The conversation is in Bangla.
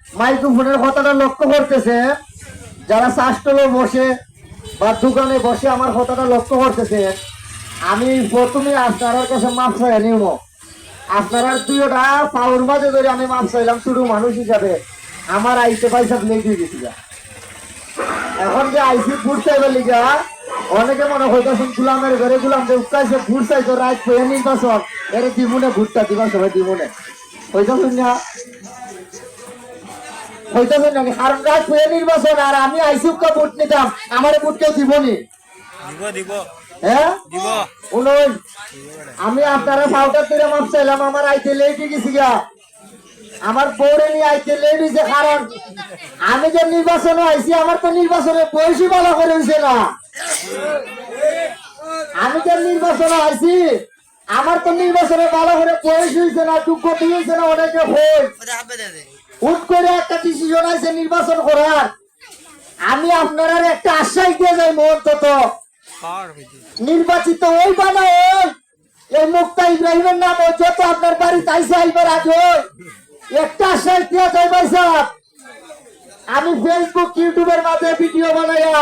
মাইক্রোফোনের কথাটা লক্ষ্য করতেছে, যারা চাষটলে বসে বা দোকানে বসে আমার কথাটা লক্ষ্য করতেছে, আমি প্রথমে আপনার কাছে মাপ চাই নিব। আপনারা দুইটা পাউর মাঝে ধরে আমি মাপ চাইলাম ছোট মানুষ হিসাবে, আমার আইসে পয়সা লেগে গেছি। এখন যে আইসি ফুড চাইবার লিগা অনেকে মনে হইতেছেন গুলামের ঘরে গুলাম যে উৎকাইছে ফুড চাইতো রাত পেয়ে নির্বাচন এর দিবনে ভুটটা দিবা সবাই দিবনে হইতেছেন না, হইতেছেন নাকি? কারণ রাত পেয়ে নির্বাচন আর আমি আইসি উকা ভোট নিতাম, আমার ভোট কেউ দিবনি। হ্যাঁ আমি আপনারা পাউডার দিয়ে মাপ চাইলাম, আমার আইতে লেট গেছি গা, আমার পৌরে নিয়ে আইতে লেট হয়েছে। কারণ আমি যে নির্বাচনে আইছি আমার তো নির্বাচনে বয়সী ভালো করে হয়েছে না। আমি যে নির্বাচনে আইছি আমার তো নির্বাচনে ভালো করে বয়স হয়েছে না, যোগ্য দিয়েছে না। অনেকে হুট করে একটা ডিসিশন আছে নির্বাচন করার। আমি আপনারা একটা আশ্বাস দিয়ে যাই, অন্তত নির্বাচিত ওই বানায় এই মুক্তা ইব্রাহিমের নাম যত আপনার বাড়ি তাইছে আইবার আগে একটা আশ্বাস দিয়ে যাই ভাই সাহেব। আমি ফেসবুক ইউটিউবের মাঝে ভিডিও বানাইয়া